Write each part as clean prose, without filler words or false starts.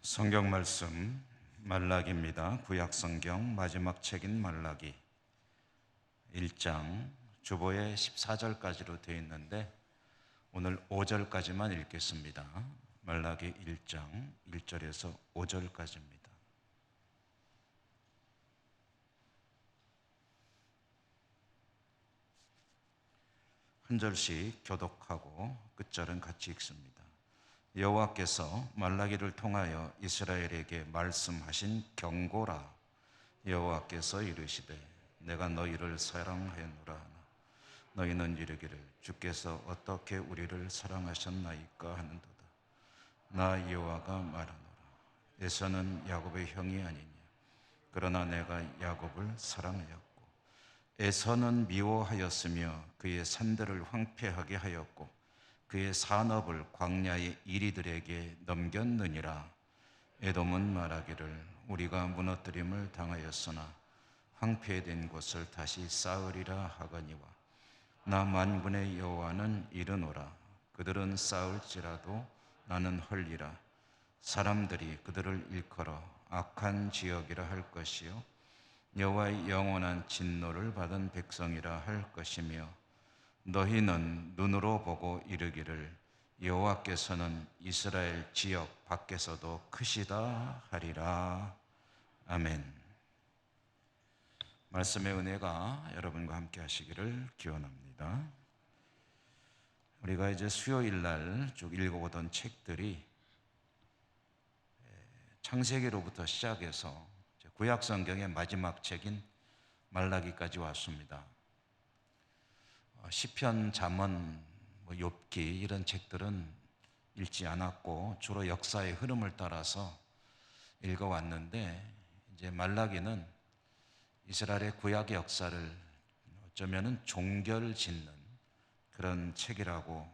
성경 말씀 말라기입니다. 구약 성경 마지막 책인 말라기 1장 주보에 14절까지로 되어 있는데 오늘 5절까지만 읽겠습니다. 말라기 1장 1절에서 5절까지입니다. 한 절씩 교독하고 끝절은 같이 읽습니다. 여호와께서 말라기를 통하여 이스라엘에게 말씀하신 경고라. 여호와께서 이르시되 내가 너희를 사랑하였노라 하나 너희는 이르기를 주께서 어떻게 우리를 사랑하셨나이까 하는도다. 나 여호와가 말하노라. 에서는 야곱의 형이 아니냐. 그러나 내가 야곱을 사랑하였고 에서는 미워하였으며 그의 산들을 황폐하게 하였고 그의 산업을 광야의 이리들에게 넘겼느니라. 에돔은 말하기를 우리가 무너뜨림을 당하였으나 황폐된 곳을 다시 쌓으리라 하거니와 나 만군의 여호와는 이르노라. 그들은 쌓을지라도 나는 헐리라. 사람들이 그들을 일컬어 악한 지역이라 할 것이요 여호와의 영원한 진노를 받은 백성이라 할 것이며 너희는 눈으로 보고 이르기를 여호와께서는 이스라엘 지역 밖에서도 크시다 하리라. 아멘. 말씀의 은혜가 여러분과 함께 하시기를 기원합니다. 우리가 이제 수요일 날 쭉 읽어보던 책들이 창세기로부터 시작해서 구약 성경의 마지막 책인 말라기까지 왔습니다. 시편, 잠언, 욥기 이런 책들은 읽지 않았고 주로 역사의 흐름을 따라서 읽어왔는데 이제 말라기는 이스라엘의 구약의 역사를 어쩌면은 종결짓는 그런 책이라고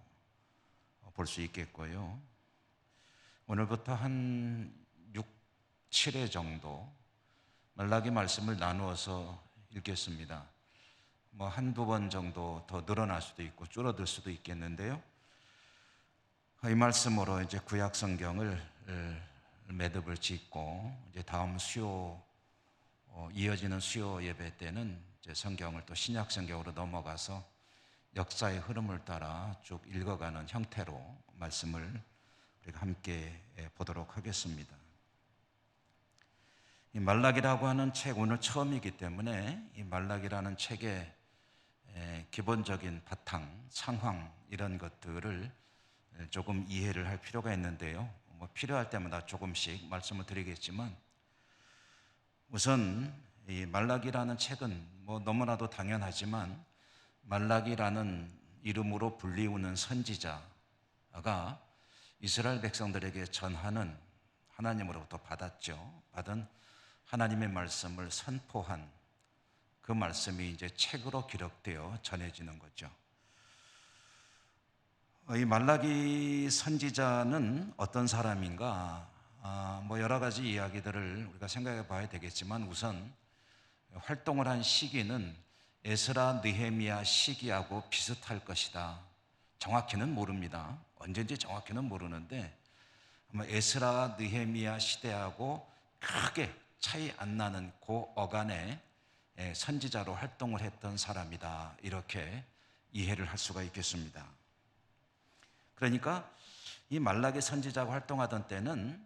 볼 수 있겠고요. 오늘부터 한 6, 7회 정도 말라기 말씀을 나누어서 읽겠습니다. 한두 번 정도 더 늘어날 수도 있고 줄어들 수도 있겠는데요. 이 말씀으로 이제 구약 성경을 매듭을 짓고 이제 다음 수요 이어지는 수요 예배 때는 이제 성경을 또 신약 성경으로 넘어가서 역사의 흐름을 따라 쭉 읽어가는 형태로 말씀을 우리가 함께 보도록 하겠습니다. 이 말라기라고 하는 책 오늘 처음이기 때문에 이 말라기라는 책의 기본적인 바탕, 상황 이런 것들을 조금 이해를 할 필요가 있는데요. 필요할 때마다 조금씩 말씀을 드리겠지만 우선 이 말라기라는 책은 너무나도 당연하지만 말라기라는 이름으로 불리우는 선지자가 이스라엘 백성들에게 전하는 하나님으로부터 받은 하나님의 말씀을 선포한 그 말씀이 이제 책으로 기록되어 전해지는 거죠. 이 말라기 선지자는 어떤 사람인가? 여러 가지 이야기들을 우리가 생각해 봐야 되겠지만 우선 활동을 한 시기는 에스라, 느헤미야 시기하고 비슷할 것이다. 정확히는 모릅니다. 언제인지 정확히는 모르는데 아마 에스라, 느헤미야 시대하고 크게 차이 안 나는 그 어간에 선지자로 활동을 했던 사람이다. 이렇게 이해를 할 수가 있겠습니다. 그러니까 이 말라기 선지자가 활동하던 때는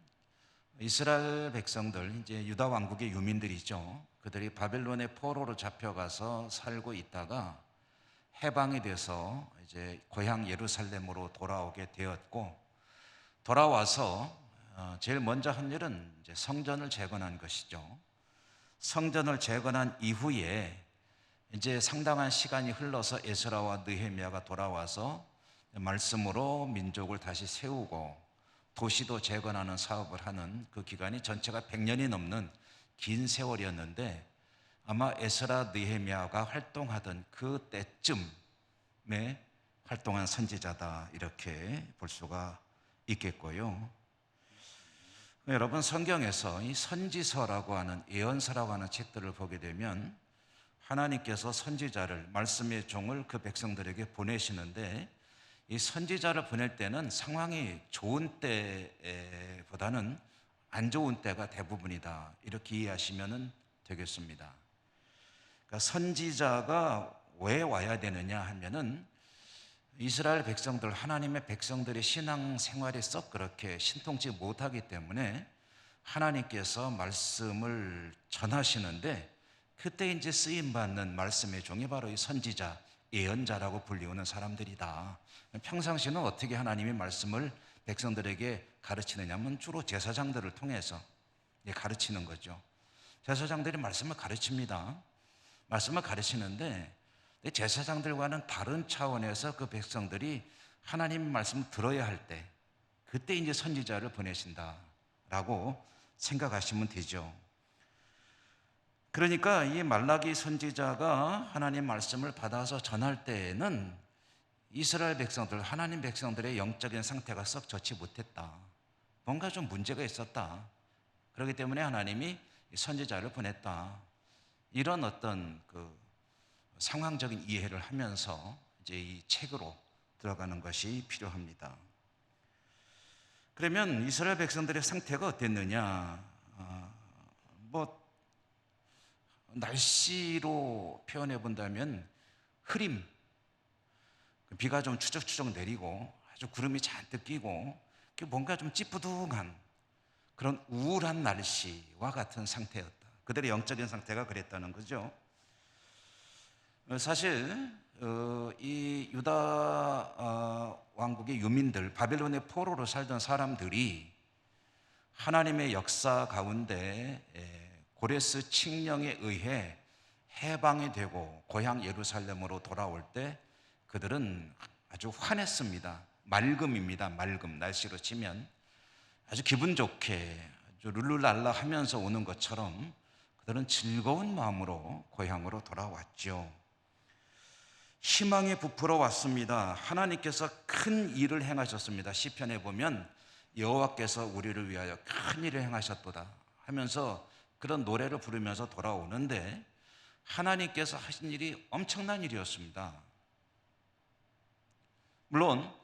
이스라엘 백성들, 이제 유다 왕국의 유민들이죠. 그들이 바벨론의 포로로 잡혀가서 살고 있다가 해방이 돼서 이제 고향 예루살렘으로 돌아오게 되었고 돌아와서 제일 먼저 한 일은 이제 성전을 재건한 것이죠. 성전을 재건한 이후에 이제 상당한 시간이 흘러서 에스라와 느헤미야가 돌아와서 말씀으로 민족을 다시 세우고 도시도 재건하는 사업을 하는 그 기간이 전체가 100년이 넘는 긴 세월이었는데 아마 에스라, 느헤미야가 활동하던 그 때쯤에 활동한 선지자다 이렇게 볼 수가 있겠고요. 여러분 성경에서 이 선지서라고 하는 예언서라고 하는 책들을 보게 되면 하나님께서 선지자를 말씀의 종을 그 백성들에게 보내시는데 이 선지자를 보낼 때는 상황이 좋은 때보다는 안 좋은 때가 대부분이다. 이렇게 이해하시면 되겠습니다. 그러니까 선지자가 왜 와야 되느냐 하면은 이스라엘 백성들, 하나님의 백성들의 신앙 생활이 썩 그렇게 신통치 못하기 때문에 하나님께서 말씀을 전하시는데 그때 이제 쓰임받는 말씀의 종이 바로 이 선지자, 예언자라고 불리우는 사람들이다. 평상시는 어떻게 하나님의 말씀을 백성들에게 가르치느냐 하면 주로 제사장들을 통해서 가르치는 거죠. 제사장들이 말씀을 가르칩니다. 말씀을 가르치는데 제사장들과는 다른 차원에서 그 백성들이 하나님 말씀을 들어야 할 때 그때 이제 선지자를 보내신다라고 생각하시면 되죠. 그러니까 이 말라기 선지자가 하나님 말씀을 받아서 전할 때에는 이스라엘 백성들, 하나님 백성들의 영적인 상태가 썩 좋지 못했다. 뭔가 좀 문제가 있었다. 그렇기 때문에 하나님이 선지자를 보냈다. 이런 어떤 그 상황적인 이해를 하면서 이제 이 책으로 들어가는 것이 필요합니다. 그러면 이스라엘 백성들의 상태가 어땠느냐? 날씨로 표현해 본다면 흐림, 비가 좀 추적추적 내리고 아주 구름이 잔뜩 끼고 뭔가 좀 찌뿌둥한 그런 우울한 날씨와 같은 상태였다. 그들의 영적인 상태가 그랬다는 거죠. 사실 이 유다 왕국의 유민들, 바벨론의 포로로 살던 사람들이 하나님의 역사 가운데 고레스 칙령에 의해 해방이 되고 고향 예루살렘으로 돌아올 때 그들은 아주 환했습니다. 맑음입니다. 맑음, 날씨로 치면 아주 기분 좋게 아주 룰루랄라 하면서 오는 것처럼 그들은 즐거운 마음으로 고향으로 돌아왔죠. 희망이 부풀어 왔습니다. 하나님께서 큰 일을 행하셨습니다. 시편에 보면 여호와께서 우리를 위하여 큰 일을 행하셨도다 하면서 그런 노래를 부르면서 돌아오는데 하나님께서 하신 일이 엄청난 일이었습니다. 물론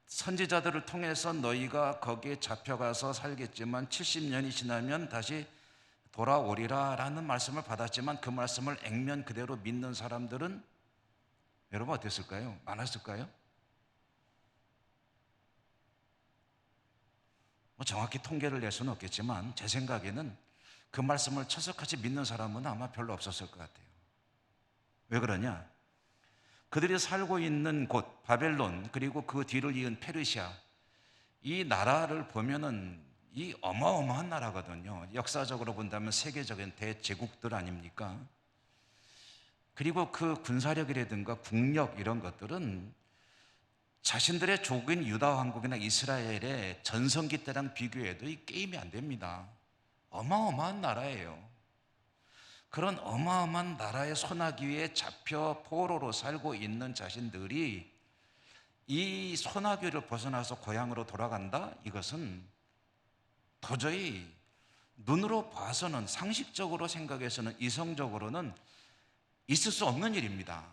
선지자들을 통해서 너희가 거기에 잡혀가서 살겠지만 70년이 지나면 다시 돌아오리라 라는 말씀을 받았지만 그 말씀을 액면 그대로 믿는 사람들은 여러분 어땠을까요? 많았을까요? 정확히 통계를 낼 수는 없겠지만 제 생각에는 그 말씀을 철석같이 믿는 사람은 아마 별로 없었을 것 같아요. 왜 그러냐? 그들이 살고 있는 곳 바벨론 그리고 그 뒤를 이은 페르시아, 이 나라를 보면은 이 어마어마한 나라거든요. 역사적으로 본다면 세계적인 대제국들 아닙니까? 그리고 그 군사력이라든가 국력 이런 것들은 자신들의 족인 유다 왕국이나 이스라엘의 전성기 때랑 비교해도 이 게임이 안 됩니다. 어마어마한 나라예요. 그런 어마어마한 나라의 소나기에 잡혀 포로로 살고 있는 자신들이 이 소나기를 벗어나서 고향으로 돌아간다? 이것은 도저히 눈으로 봐서는, 상식적으로 생각해서는, 이성적으로는 있을 수 없는 일입니다.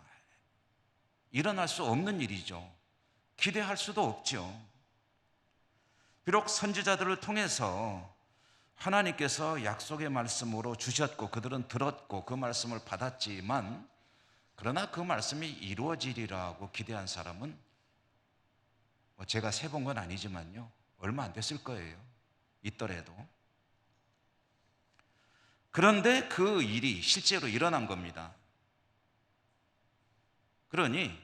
일어날 수 없는 일이죠. 기대할 수도 없죠. 비록 선지자들을 통해서 하나님께서 약속의 말씀으로 주셨고 그들은 들었고 그 말씀을 받았지만 그러나 그 말씀이 이루어지리라고 기대한 사람은 제가 세본 건 아니지만요 얼마 안 됐을 거예요. 있더라도. 그런데 그 일이 실제로 일어난 겁니다. 그러니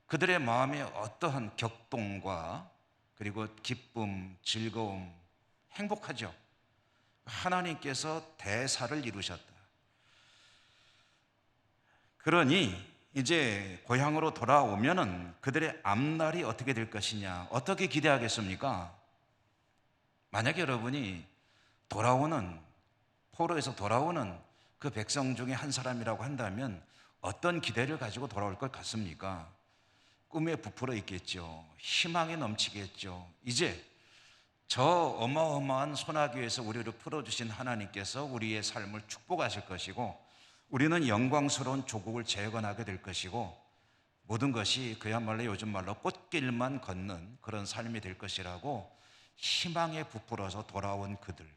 그들의 마음에 어떠한 격동과 그리고 기쁨, 즐거움, 행복하죠. 하나님께서 대사를 이루셨다. 그러니 이제 고향으로 돌아오면은 그들의 앞날이 어떻게 될 것이냐, 어떻게 기대하겠습니까? 만약에 여러분이 포로에서 돌아오는 그 백성 중에 한 사람이라고 한다면 어떤 기대를 가지고 돌아올 것 같습니까? 꿈에 부풀어 있겠죠. 희망에 넘치겠죠. 이제 저 어마어마한 소나기에서 우리를 풀어주신 하나님께서 우리의 삶을 축복하실 것이고 우리는 영광스러운 조국을 재건하게 될 것이고 모든 것이 그야말로 요즘 말로 꽃길만 걷는 그런 삶이 될 것이라고 희망에 부풀어서 돌아온 그들,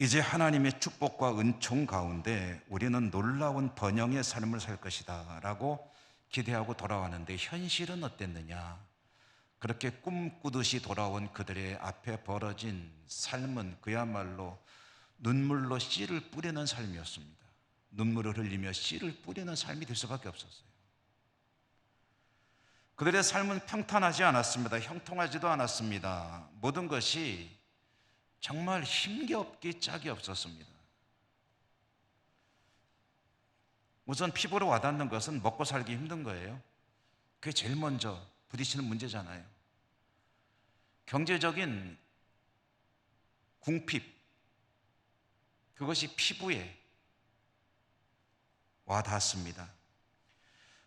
이제 하나님의 축복과 은총 가운데 우리는 놀라운 번영의 삶을 살 것이다 라고 기대하고 돌아왔는데 현실은 어땠느냐? 그렇게 꿈꾸듯이 돌아온 그들의 앞에 벌어진 삶은 그야말로 눈물로 씨를 뿌리는 삶이었습니다. 눈물을 흘리며 씨를 뿌리는 삶이 될 수밖에 없었어요. 그들의 삶은 평탄하지 않았습니다. 형통하지도 않았습니다. 모든 것이 정말 힘겹기 짝이 없었습니다. 우선 피부로 와닿는 것은 먹고 살기 힘든 거예요. 그게 제일 먼저 부딪히는 문제잖아요. 경제적인 궁핍, 그것이 피부에 와닿습니다.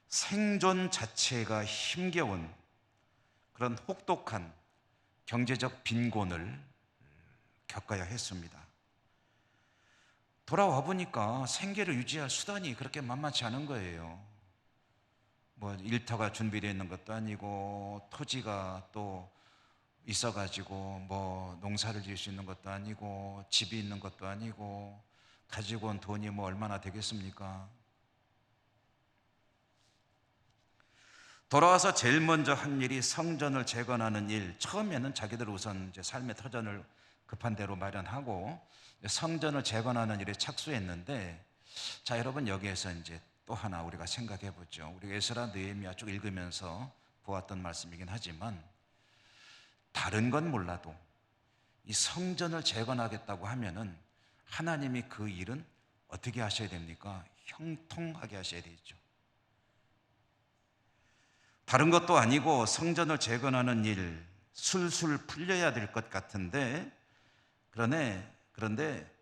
생존 자체가 힘겨운 그런 혹독한 경제적 빈곤을 겪어야 했습니다. 돌아와 보니까 생계를 유지할 수단이 그렇게 만만치 않은 거예요. 뭐 일터가 준비되어 있는 것도 아니고 토지가 또 있어가지고 뭐 농사를 지을 수 있는 것도 아니고 집이 있는 것도 아니고 가지고 온 돈이 뭐 얼마나 되겠습니까? 돌아와서 제일 먼저 한 일이 성전을 재건하는 일. 처음에는 자기들 우선 이제 삶의 터전을 급한 대로 마련하고 성전을 재건하는 일에 착수했는데, 자 여러분, 여기에서 이제 또 하나 우리가 생각해 보죠. 우리 에스라 느헤미야 쭉 읽으면서 보았던 말씀이긴 하지만, 다른 건 몰라도 이 성전을 재건하겠다고 하면은 하나님이 그 일은 어떻게 하셔야 됩니까? 형통하게 하셔야 되죠. 다른 것도 아니고 성전을 재건하는 일 술술 풀려야 될 것 같은데, 그런데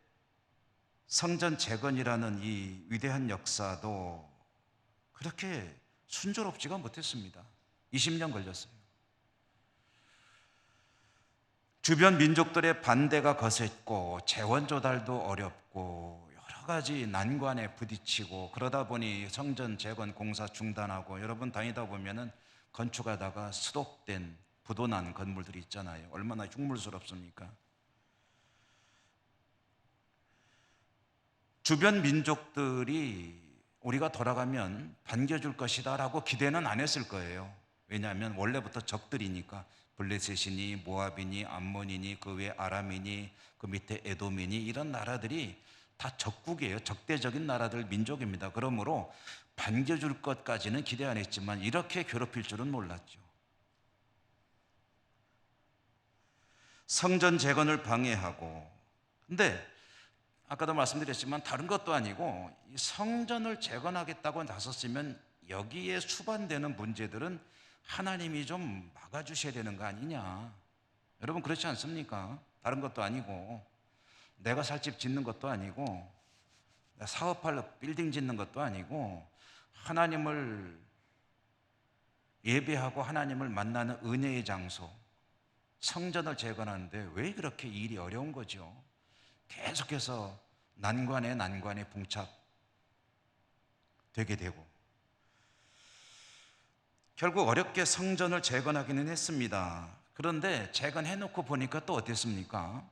성전 재건이라는 이 위대한 역사도 그렇게 순조롭지가 못했습니다. 20년 걸렸어요. 주변 민족들의 반대가 거셌고 재원 조달도 어렵고 여러 가지 난관에 부딪히고, 그러다 보니 성전 재건 공사 중단하고, 여러분 다니다 보면은 건축하다가 수독된 부도난 건물들이 있잖아요. 얼마나 흉물스럽습니까? 주변 민족들이 우리가 돌아가면 반겨줄 것이다 라고 기대는 안 했을 거예요. 왜냐하면 원래부터 적들이니까. 블레셋이니 모압이니 암몬이니 그 외 아람이니 그 밑에 에돔이니 이런 나라들이 다 적국이에요. 적대적인 나라들, 민족입니다. 그러므로 반겨줄 것까지는 기대 안 했지만 이렇게 괴롭힐 줄은 몰랐죠. 성전 재건을 방해하고, 근데 아까도 말씀드렸지만 다른 것도 아니고 이 성전을 재건하겠다고 나섰으면 여기에 수반되는 문제들은 하나님이 좀 막아주셔야 되는 거 아니냐. 여러분 그렇지 않습니까? 다른 것도 아니고 내가 살 집 짓는 것도 아니고 사업할 빌딩 짓는 것도 아니고 하나님을 예배하고 하나님을 만나는 은혜의 장소 성전을 재건하는데 왜 그렇게 일이 어려운 거죠? 계속해서 난관에 봉착되게 되고, 결국 어렵게 성전을 재건하기는 했습니다. 그런데 재건해놓고 보니까 또 어땠습니까?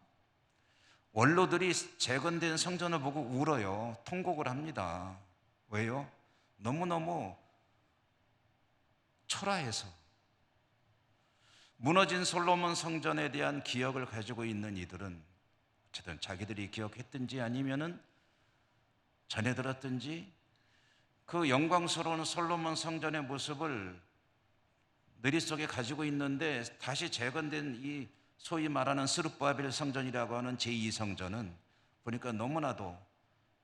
원로들이 재건된 성전을 보고 울어요. 통곡을 합니다. 왜요? 너무너무 초라해서. 무너진 솔로몬 성전에 대한 기억을 가지고 있는 이들은 어쨌든 자기들이 기억했든지 아니면은 전해 들었든지 그 영광스러운 솔로몬 성전의 모습을 머릿속에 가지고 있는데, 다시 재건된 이 소위 말하는 스룹바벨 성전이라고 하는 제2성전은 보니까 너무나도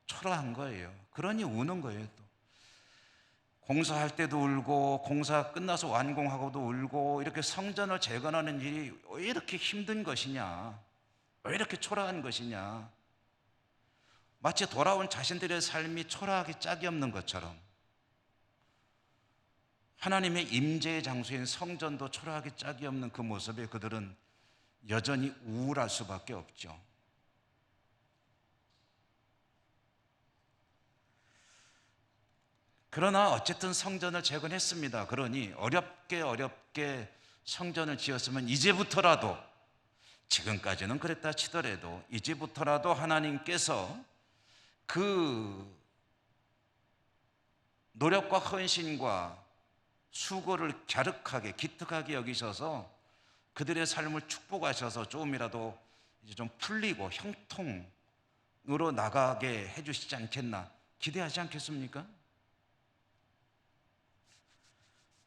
초라한 거예요. 그러니 우는 거예요. 또 공사할 때도 울고 공사 끝나서 완공하고도 울고, 이렇게 성전을 재건하는 일이 왜 이렇게 힘든 것이냐, 왜 이렇게 초라한 것이냐, 마치 돌아온 자신들의 삶이 초라하기 짝이 없는 것처럼 하나님의 임재의 장소인 성전도 초라하기 짝이 없는 그 모습에 그들은 여전히 우울할 수밖에 없죠. 그러나 어쨌든 성전을 재건했습니다. 그러니 어렵게 성전을 지었으면 이제부터라도, 지금까지는 그랬다 치더라도 이제부터라도 하나님께서 그 노력과 헌신과 수고를 갸륵하게 기특하게 여기셔서 그들의 삶을 축복하셔서 조금이라도 이제 좀 풀리고 형통으로 나가게 해주시지 않겠나 기대하지 않겠습니까?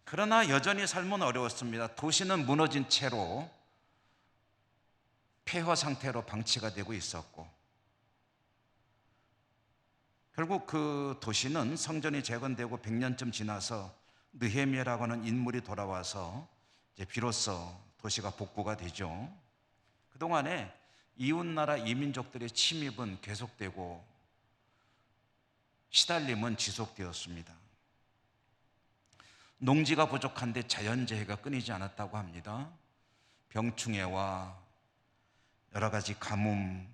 그러나 여전히 삶은 어려웠습니다. 도시는 무너진 채로 폐허 상태로 방치가 되고 있었고, 결국 그 도시는 성전이 재건되고 100년쯤 지나서 느헤미야라고 하는 인물이 돌아와서 이제 비로소 도시가 복구가 되죠. 그동안에 이웃나라 이민족들의 침입은 계속되고 시달림은 지속되었습니다. 농지가 부족한데 자연재해가 끊이지 않았다고 합니다. 병충해와 여러 가지 가뭄,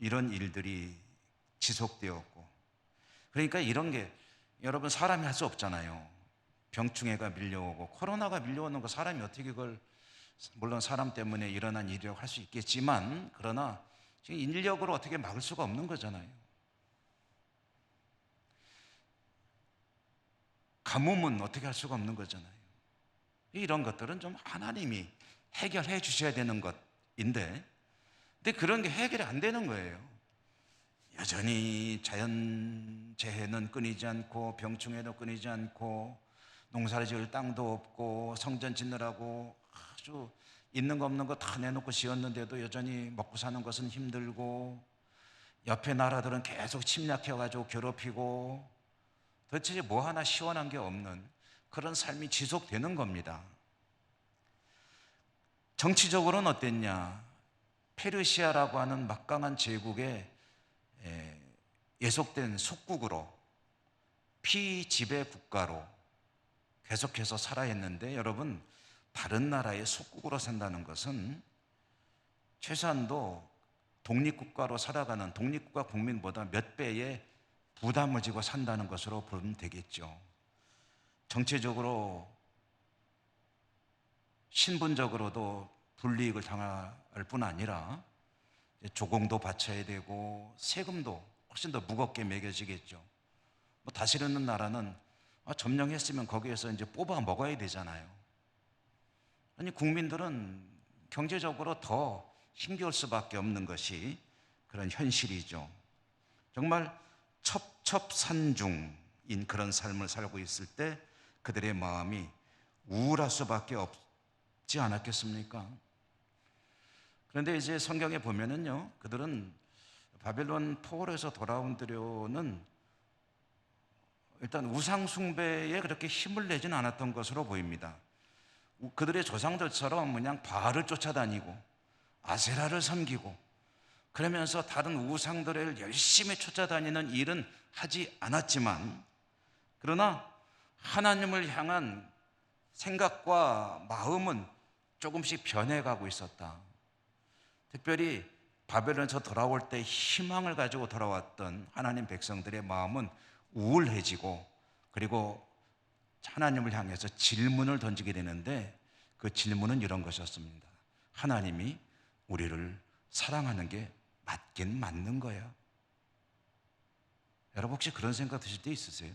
이런 일들이 지속되었고, 그러니까 이런 게 여러분 사람이 할 수 없잖아요. 병충해가 밀려오고 코로나가 밀려오는 거 사람이 어떻게 그걸, 물론 사람 때문에 일어난 일이라고 할 수 있겠지만, 그러나 지금 인력으로 어떻게 막을 수가 없는 거잖아요. 가뭄은 어떻게 할 수가 없는 거잖아요. 이런 것들은 좀 하나님이 해결해 주셔야 되는 것인데, 근데 그런 게 해결이 안 되는 거예요. 여전히 자연재해는 끊이지 않고 병충해도 끊이지 않고 농사를 지을 땅도 없고 성전 짓느라고 아주 있는 거 없는 거 다 내놓고 지었는데도 여전히 먹고 사는 것은 힘들고, 옆에 나라들은 계속 침략해가지고 괴롭히고, 도대체 뭐 하나 시원한 게 없는 그런 삶이 지속되는 겁니다. 정치적으로는 어땠냐? 페르시아라고 하는 막강한 제국의 예속된 속국으로, 피지배 국가로 계속해서 살아야 했는데, 여러분, 다른 나라의 속국으로 산다는 것은 최소한도 독립국가로 살아가는 독립국가 국민보다 몇 배의 부담을 지고 산다는 것으로 보면 되겠죠. 정치적으로 신분적으로도 불이익을 당할 뿐 아니라 조공도 바쳐야 되고 세금도 훨씬 더 무겁게 매겨지겠죠. 뭐 다스리는 나라는 점령했으면 거기에서 이제 뽑아 먹어야 되잖아요. 아니, 국민들은 경제적으로 더 힘겨울 수밖에 없는 것이 그런 현실이죠. 정말 첩첩산중인 그런 삶을 살고 있을 때 그들의 마음이 우울할 수밖에 없지 않았겠습니까? 그런데 이제 성경에 보면은요, 그들은 바벨론 포로에서 돌아온 뒤로는 일단 우상숭배에 그렇게 힘을 내지는 않았던 것으로 보입니다. 그들의 조상들처럼 그냥 바알을 쫓아다니고 아세라를 섬기고 그러면서 다른 우상들을 열심히 쫓아다니는 일은 하지 않았지만, 그러나 하나님을 향한 생각과 마음은 조금씩 변해가고 있었다. 특별히 바벨론에서 돌아올 때 희망을 가지고 돌아왔던 하나님 백성들의 마음은 우울해지고, 그리고 하나님을 향해서 질문을 던지게 되는데, 그 질문은 이런 것이었습니다. 하나님이 우리를 사랑하는 게 맞긴 맞는 거야? 여러분, 혹시 그런 생각 드실 때 있으세요?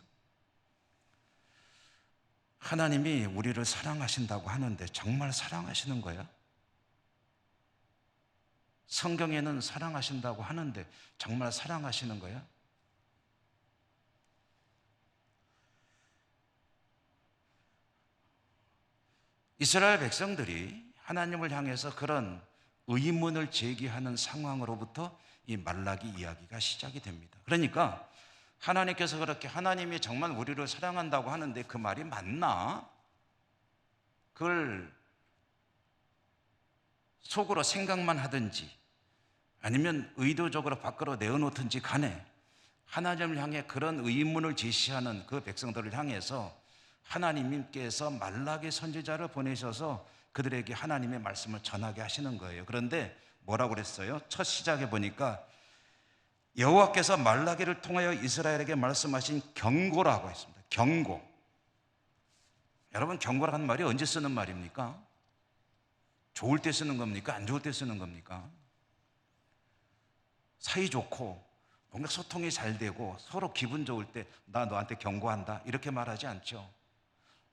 하나님이 우리를 사랑하신다고 하는데 정말 사랑하시는 거야? 성경에는 사랑하신다고 하는데 정말 사랑하시는 거야? 이스라엘 백성들이 하나님을 향해서 그런 의문을 제기하는 상황으로부터 이 말라기 이야기가 시작이 됩니다. 그러니까 하나님께서 그렇게 하나님이 정말 우리를 사랑한다고 하는데 그 말이 맞나? 그걸 속으로 생각만 하든지 아니면 의도적으로 밖으로 내어놓든지 간에 하나님을 향해 그런 의문을 제시하는 그 백성들을 향해서 하나님께서 말라기 선지자를 보내셔서 그들에게 하나님의 말씀을 전하게 하시는 거예요. 그런데 뭐라고 그랬어요? 첫 시작에 보니까 여호와께서 말라기를 통하여 이스라엘에게 말씀하신 경고라고 했습니다. 경고. 여러분, 경고라는 말이 언제 쓰는 말입니까? 좋을 때 쓰는 겁니까? 안 좋을 때 쓰는 겁니까? 사이좋고 뭔가 소통이 잘 되고 서로 기분 좋을 때 나 너한테 경고한다 이렇게 말하지 않죠.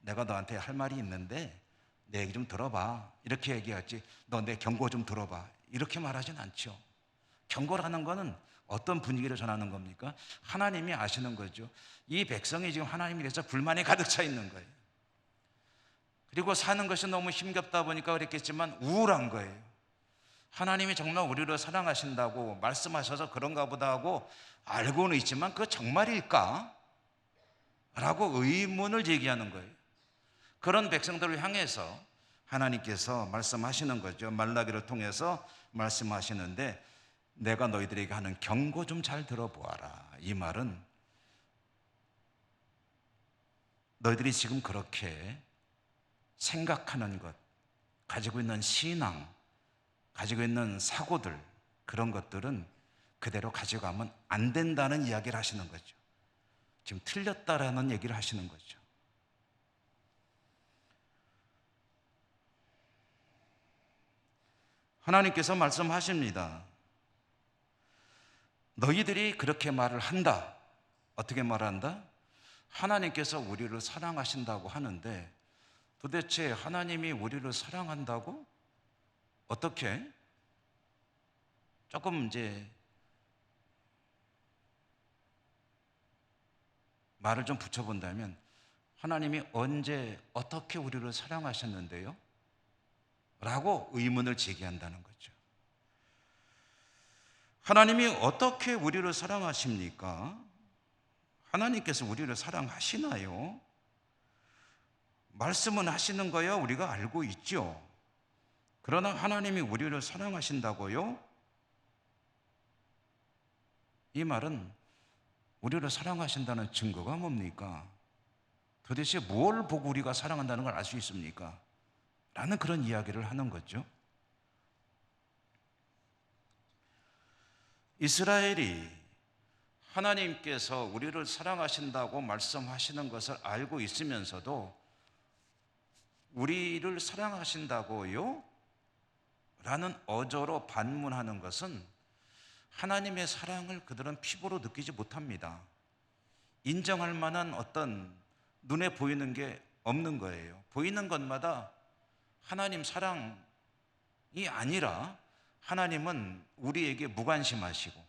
내가 너한테 할 말이 있는데 내 얘기 좀 들어봐 이렇게 얘기하지, 너 내 경고 좀 들어봐 이렇게 말하진 않죠. 경고라는 거는 어떤 분위기를 전하는 겁니까? 하나님이 아시는 거죠. 이 백성이 지금 하나님에 대해서 불만이 가득 차 있는 거예요. 그리고 사는 것이 너무 힘겹다 보니까 그랬겠지만 우울한 거예요. 하나님이 정말 우리를 사랑하신다고 말씀하셔서 그런가 보다 하고 알고는 있지만 그거 정말일까? 라고 의문을 제기하는 거예요. 그런 백성들을 향해서 하나님께서 말씀하시는 거죠. 말라기를 통해서 말씀하시는데, 내가 너희들에게 하는 경고 좀 잘 들어보아라. 이 말은 너희들이 지금 그렇게 생각하는 것, 가지고 있는 신앙, 가지고 있는 사고들, 그런 것들은 그대로 가져가면 안 된다는 이야기를 하시는 거죠. 지금 틀렸다라는 얘기를 하시는 거죠. 하나님께서 말씀하십니다. 너희들이 그렇게 말을 한다. 어떻게 말한다? 하나님께서 우리를 사랑하신다고 하는데 도대체 하나님이 우리를 사랑한다고? 어떻게? 조금 이제 말을 좀 붙여본다면, 하나님이 언제 어떻게 우리를 사랑하셨는데요? 라고 의문을 제기한다는 거죠. 하나님이 어떻게 우리를 사랑하십니까? 하나님께서 우리를 사랑하시나요? 말씀은 하시는 거야 우리가 알고 있죠. 그러나 하나님이 우리를 사랑하신다고요? 이 말은 우리를 사랑하신다는 증거가 뭡니까? 도대체 뭘 보고 우리가 사랑한다는 걸 알 수 있습니까? 라는 그런 이야기를 하는 거죠. 이스라엘이 하나님께서 우리를 사랑하신다고 말씀하시는 것을 알고 있으면서도 우리를 사랑하신다고요? 라는 어조로 반문하는 것은 하나님의 사랑을 그들은 피부로 느끼지 못합니다. 인정할 만한 어떤 눈에 보이는 게 없는 거예요. 보이는 것마다 하나님 사랑이 아니라 하나님은 우리에게 무관심하시고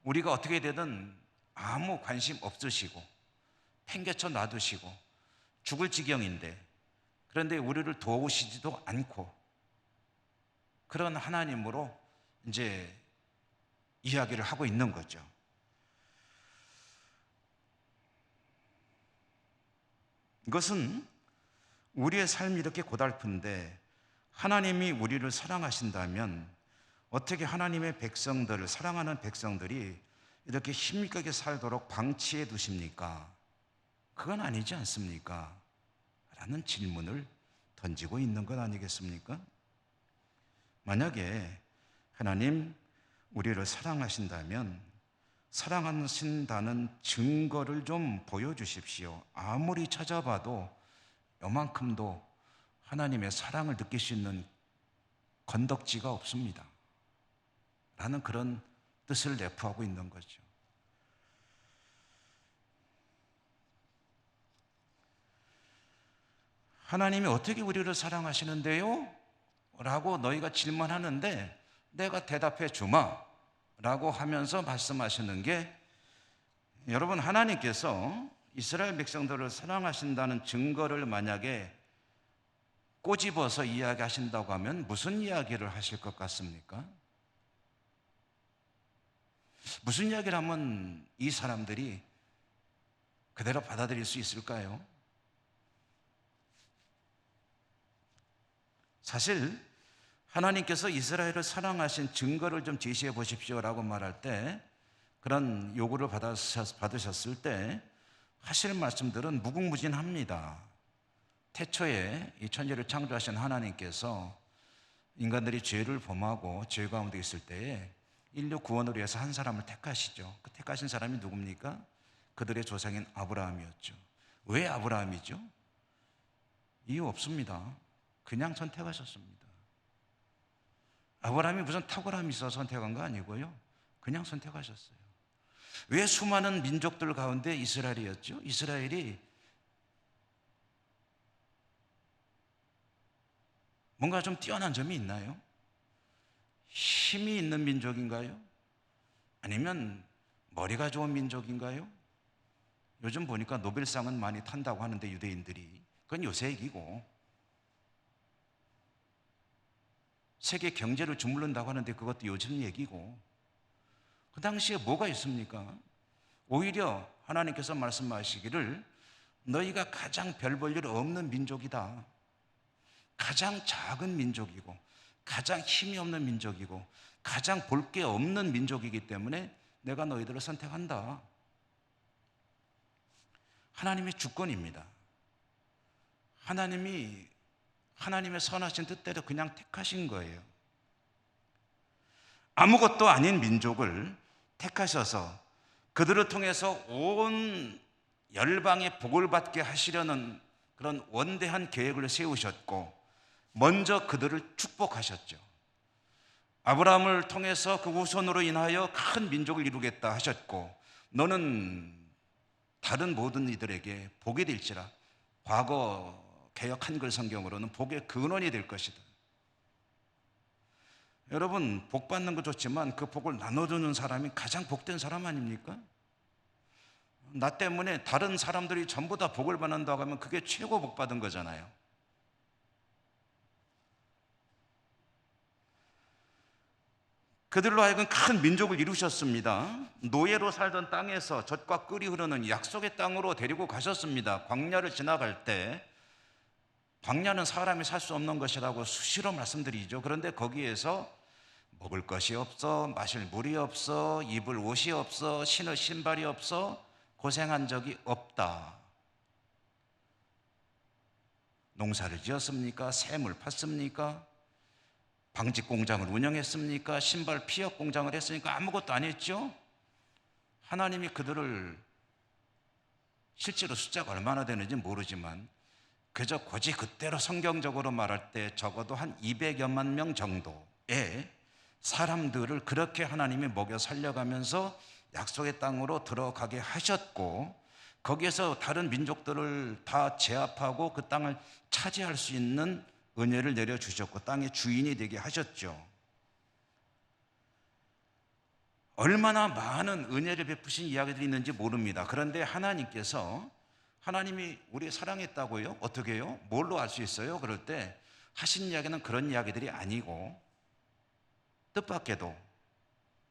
우리가 어떻게 되든 아무 관심 없으시고 팽개쳐 놔두시고 죽을 지경인데 그런데 우리를 도우시지도 않고 그런 하나님으로 이제 이야기를 하고 있는 거죠. 이것은 우리의 삶이 이렇게 고달픈데 하나님이 우리를 사랑하신다면 어떻게 하나님의 백성들을, 사랑하는 백성들이 이렇게 힘있게 살도록 방치해 두십니까? 그건 아니지 않습니까? 라는 질문을 던지고 있는 것 아니겠습니까? 만약에 하나님 우리를 사랑하신다면 사랑하신다는 증거를 좀 보여주십시오. 아무리 찾아봐도 요만큼도 하나님의 사랑을 느낄 수 있는 건덕지가 없습니다. 라는 그런 뜻을 내포하고 있는 거죠. 하나님이 어떻게 우리를 사랑하시는데요? 라고 너희가 질문하는데 내가 대답해 주마 라고 하면서 말씀하시는 게, 여러분 하나님께서 이스라엘 백성들을 사랑하신다는 증거를 만약에 꼬집어서 이야기하신다고 하면 무슨 이야기를 하실 것 같습니까? 무슨 이야기를 하면 이 사람들이 그대로 받아들일 수 있을까요? 사실 하나님께서 이스라엘을 사랑하신 증거를 좀 제시해 보십시오라고 말할 때, 그런 요구를 받으셨을 때 하실 말씀들은 무궁무진합니다. 태초에 이 천지를 창조하신 하나님께서 인간들이 죄를 범하고 죄 가운데 있을 때에 인류 구원을 위해서 한 사람을 택하시죠. 그 택하신 사람이 누굽니까? 그들의 조상인 아브라함이었죠. 왜 아브라함이죠? 이유 없습니다. 그냥 선택하셨습니다. 아브라함이 무슨 탁월함이 있어서 선택한 거 아니고요. 그냥 선택하셨어요. 왜 수많은 민족들 가운데 이스라엘이었죠? 이스라엘이 뭔가 좀 뛰어난 점이 있나요? 힘이 있는 민족인가요? 아니면 머리가 좋은 민족인가요? 요즘 보니까 노벨상은 많이 탄다고 하는데 유대인들이, 그건 요새 얘기고, 세계 경제를 주물른다고 하는데 그것도 요즘 얘기고, 그 당시에 뭐가 있습니까? 오히려 하나님께서 말씀하시기를 너희가 가장 별 볼 일 없는 민족이다. 가장 작은 민족이고 가장 힘이 없는 민족이고 가장 볼 게 없는 민족이기 때문에 내가 너희들을 선택한다. 하나님의 주권입니다. 하나님이 하나님의 선하신 뜻대로 그냥 택하신 거예요. 아무것도 아닌 민족을 택하셔서 그들을 통해서 온 열방의 복을 받게 하시려는 그런 원대한 계획을 세우셨고 먼저 그들을 축복하셨죠. 아브라함을 통해서 그 후손으로 인하여 큰 민족을 이루겠다 하셨고 너는 다른 모든 이들에게 복이 될지라. 과거 개역 한글 성경으로는 복의 근원이 될 것이다. 여러분, 복 받는 거 좋지만 그 복을 나눠주는 사람이 가장 복된 사람 아닙니까? 나 때문에 다른 사람들이 전부 다 복을 받는다고 하면 그게 최고 복 받은 거잖아요. 그들로 하여금 큰 민족을 이루셨습니다. 노예로 살던 땅에서 젖과 꿀이 흐르는 약속의 땅으로 데리고 가셨습니다. 광야를 지나갈 때 광야는 사람이 살 수 없는 것이라고 수시로 말씀드리죠. 그런데 거기에서 먹을 것이 없어, 마실 물이 없어, 입을 옷이 없어, 신을 신발이 없어 고생한 적이 없다. 농사를 지었습니까? 샘을 팠습니까? 방직 공장을 운영했습니까? 신발 피업 공장을 했으니까 아무것도 안 했죠? 하나님이 그들을 실제로 숫자가 얼마나 되는지 모르지만 그저 고지 그대로 성경적으로 말할 때 적어도 한 200여만 명 정도의 사람들을 그렇게 하나님이 먹여 살려가면서 약속의 땅으로 들어가게 하셨고 거기에서 다른 민족들을 다 제압하고 그 땅을 차지할 수 있는 은혜를 내려주셨고 땅의 주인이 되게 하셨죠. 얼마나 많은 은혜를 베푸신 이야기들이 있는지 모릅니다. 그런데 하나님이 우리 사랑했다고요? 어떻게 해요? 뭘로 알 수 있어요? 그럴 때 하신 이야기는 그런 이야기들이 아니고 뜻밖에도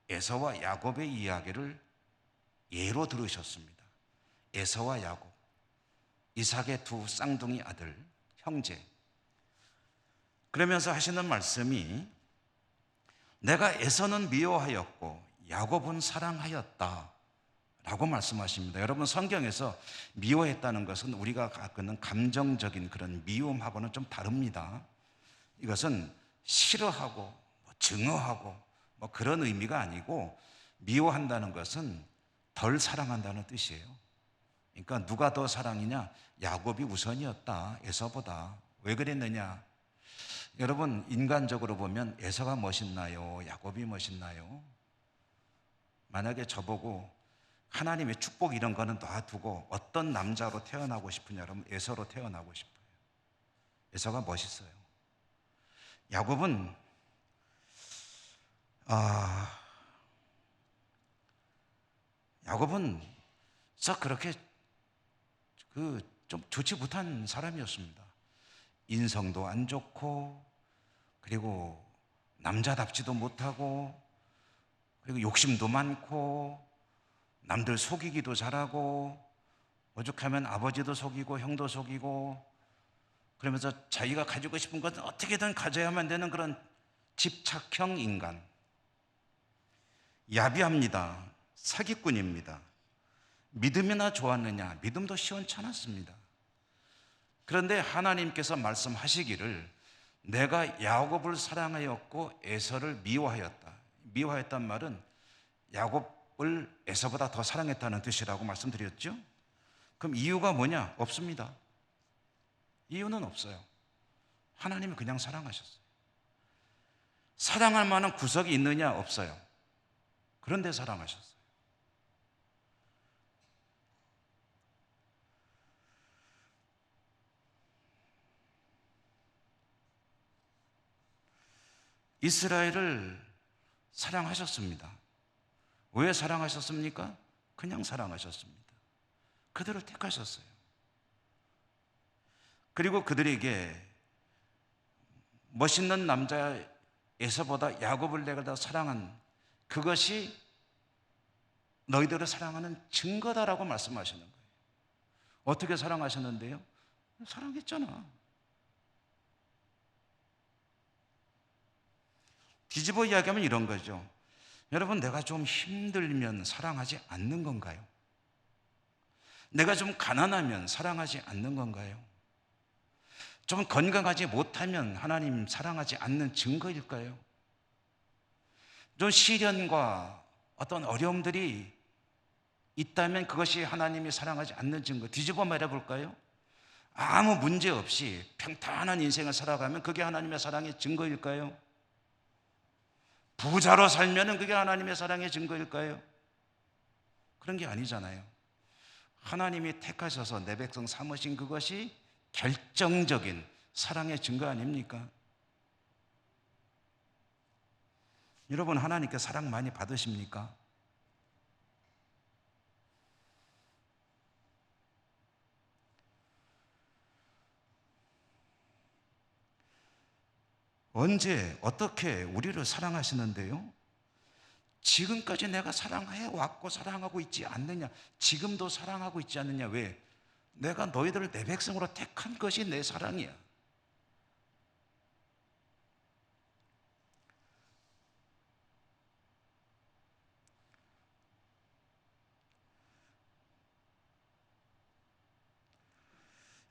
에서와 야곱의 이야기를 예로 들으셨습니다. 에서와 야곱, 이삭의 두 쌍둥이 아들, 형제. 그러면서 하시는 말씀이 내가 에서는 미워하였고 야곱은 사랑하였다 라고 말씀하십니다. 여러분, 성경에서 미워했다는 것은 우리가 갖는 감정적인 그런 미움하고는 좀 다릅니다. 이것은 싫어하고 증오하고 그런 의미가 아니고 미워한다는 것은 덜 사랑한다는 뜻이에요. 그러니까 누가 더 사랑이냐? 야곱이 우선이었다, 에서보다. 왜 그랬느냐? 여러분, 인간적으로 보면 에서가 멋있나요? 야곱이 멋있나요? 만약에 저보고 하나님의 축복 이런 거는 놔두고 어떤 남자로 태어나고 싶으냐 그러면 에서로 태어나고 싶어요. 에서가 멋있어요. 야곱은 썩 그렇게 좀 좋지 못한 사람이었습니다. 인성도 안 좋고 그리고 남자답지도 못하고 그리고 욕심도 많고 남들 속이기도 잘하고 오죽하면 아버지도 속이고 형도 속이고 그러면서 자기가 가지고 싶은 것은 어떻게든 가져야만 되는 그런 집착형 인간. 야비합니다. 사기꾼입니다. 믿음이나 좋았느냐? 믿음도 시원찮았습니다. 그런데 하나님께서 말씀하시기를 내가 야곱을 사랑하였고 에서를 미워하였다. 미워했단 말은 야곱을 에서보다 더 사랑했다는 뜻이라고 말씀드렸죠. 그럼 이유가 뭐냐? 없습니다. 이유는 없어요. 하나님이 그냥 사랑하셨어요. 사랑할 만한 구석이 있느냐? 없어요. 그런데 사랑하셨어요. 이스라엘을 사랑하셨습니다. 왜 사랑하셨습니까? 그냥 사랑하셨습니다. 그들을 택하셨어요. 그리고 그들에게 멋있는 남자 에서보다 야곱을 내가 더 사랑한 그것이 너희들을 사랑하는 증거다라고 말씀하시는 거예요. 어떻게 사랑하셨는데요? 사랑했잖아. 뒤집어 이야기하면 이런 거죠. 여러분, 내가 좀 힘들면 사랑하지 않는 건가요? 내가 좀 가난하면 사랑하지 않는 건가요? 좀 건강하지 못하면 하나님 사랑하지 않는 증거일까요? 좀 시련과 어떤 어려움들이 있다면 그것이 하나님이 사랑하지 않는 증거. 뒤집어 말해볼까요? 아무 문제 없이 평탄한 인생을 살아가면 그게 하나님의 사랑의 증거일까요? 부자로 살면 그게 하나님의 사랑의 증거일까요? 그런 게 아니잖아요. 하나님이 택하셔서 내 백성 삼으신 그것이 결정적인 사랑의 증거 아닙니까? 여러분, 하나님께 사랑 많이 받으십니까? 언제 어떻게 우리를 사랑하시는데요? 지금까지 내가 사랑해 왔고 사랑하고 있지 않느냐? 지금도 사랑하고 있지 않느냐? 왜? 내가 너희들을 내 백성으로 택한 것이 내 사랑이야.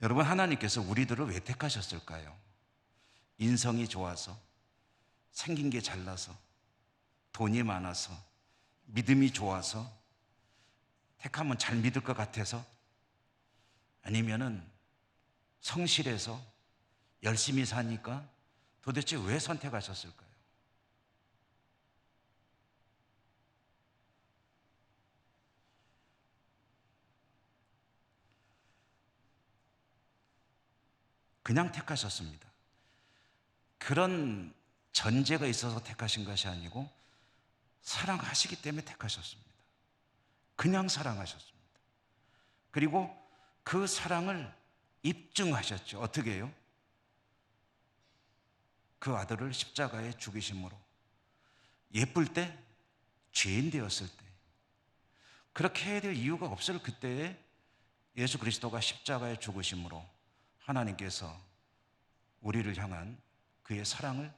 여러분, 하나님께서 우리들을 왜 택하셨을까요? 인성이 좋아서, 생긴 게 잘나서, 돈이 많아서, 믿음이 좋아서, 택하면 잘 믿을 것 같아서, 아니면은 성실해서 열심히 사니까 도대체 왜 선택하셨을까요? 그냥 택하셨습니다. 그런 전제가 있어서 택하신 것이 아니고 사랑하시기 때문에 택하셨습니다. 그냥 사랑하셨습니다. 그리고 그 사랑을 입증하셨죠. 어떻게 해요? 그 아들을 십자가에 죽이심으로. 예쁠 때, 죄인 되었을 때. 그렇게 해야 될 이유가 없을 그때에 예수 그리스도가 십자가에 죽으심으로 하나님께서 우리를 향한 그의 사랑을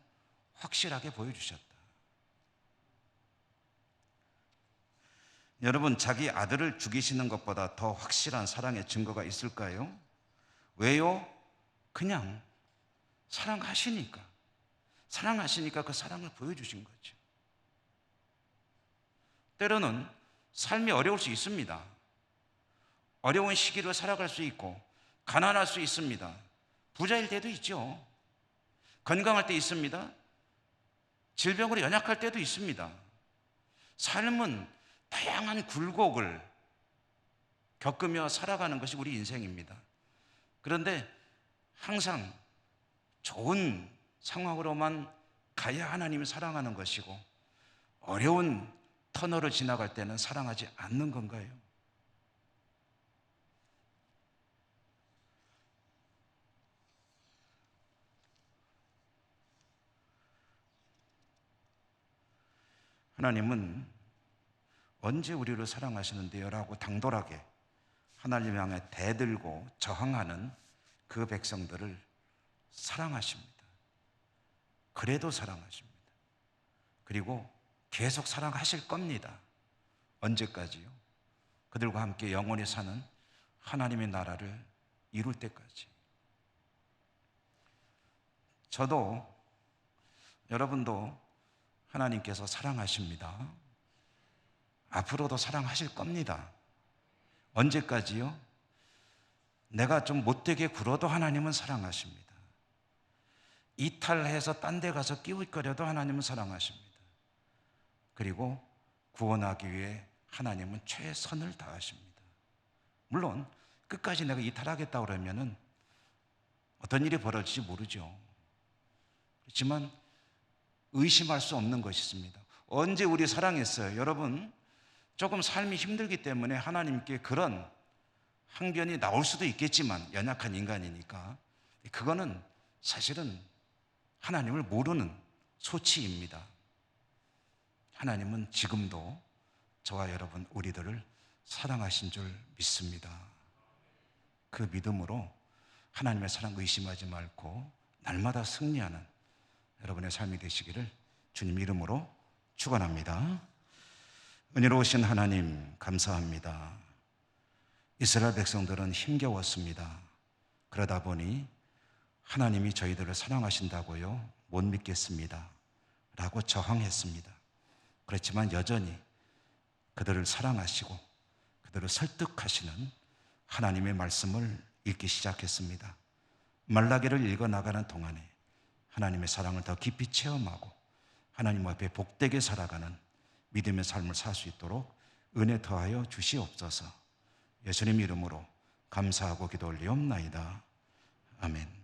확실하게 보여주셨다. 여러분, 자기 아들을 죽이시는 것보다 더 확실한 사랑의 증거가 있을까요? 왜요? 그냥 사랑하시니까. 사랑하시니까 그 사랑을 보여주신 거죠. 때로는 삶이 어려울 수 있습니다. 어려운 시기를 살아갈 수 있고 가난할 수 있습니다. 부자일 때도 있죠. 건강할 때 있습니다. 질병으로 연약할 때도 있습니다. 삶은 다양한 굴곡을 겪으며 살아가는 것이 우리 인생입니다. 그런데 항상 좋은 상황으로만 가야 하나님을 사랑하는 것이고 어려운 터널을 지나갈 때는 사랑하지 않는 건가요? 하나님은 언제 우리를 사랑하시는데요? 라고 당돌하게 하나님 향해 대들고 저항하는 그 백성들을 사랑하십니다. 그래도 사랑하십니다. 그리고 계속 사랑하실 겁니다. 언제까지요? 그들과 함께 영원히 사는 하나님의 나라를 이룰 때까지. 저도 여러분도 하나님께서 사랑하십니다. 앞으로도 사랑하실 겁니다. 언제까지요? 내가 좀 못되게 굴어도 하나님은 사랑하십니다. 이탈해서 딴 데 가서 끼웃거려도 하나님은 사랑하십니다. 그리고 구원하기 위해 하나님은 최선을 다하십니다. 물론 끝까지 내가 이탈하겠다고 그러면은 어떤 일이 벌어질지 모르죠. 그렇지만 의심할 수 없는 것이 있습니다. 언제 우리 사랑했어요? 여러분, 조금 삶이 힘들기 때문에 하나님께 그런 항변이 나올 수도 있겠지만, 연약한 인간이니까 그거는 사실은 하나님을 모르는 소치입니다. 하나님은 지금도 저와 여러분 우리들을 사랑하신 줄 믿습니다. 그 믿음으로 하나님의 사랑 의심하지 말고 날마다 승리하는 여러분의 삶이 되시기를 주님 이름으로 축원합니다. 은혜로우신 하나님 감사합니다. 이스라엘 백성들은 힘겨웠습니다. 그러다 보니 하나님이 저희들을 사랑하신다고요? 못 믿겠습니다 라고 저항했습니다. 그렇지만 여전히 그들을 사랑하시고 그들을 설득하시는 하나님의 말씀을 읽기 시작했습니다. 말라기를 읽어나가는 동안에 하나님의 사랑을 더 깊이 체험하고 하나님 앞에 복되게 살아가는 믿음의 삶을 살 수 있도록 은혜 더하여 주시옵소서. 예수님 이름으로 감사하고 기도 올리옵나이다. 아멘.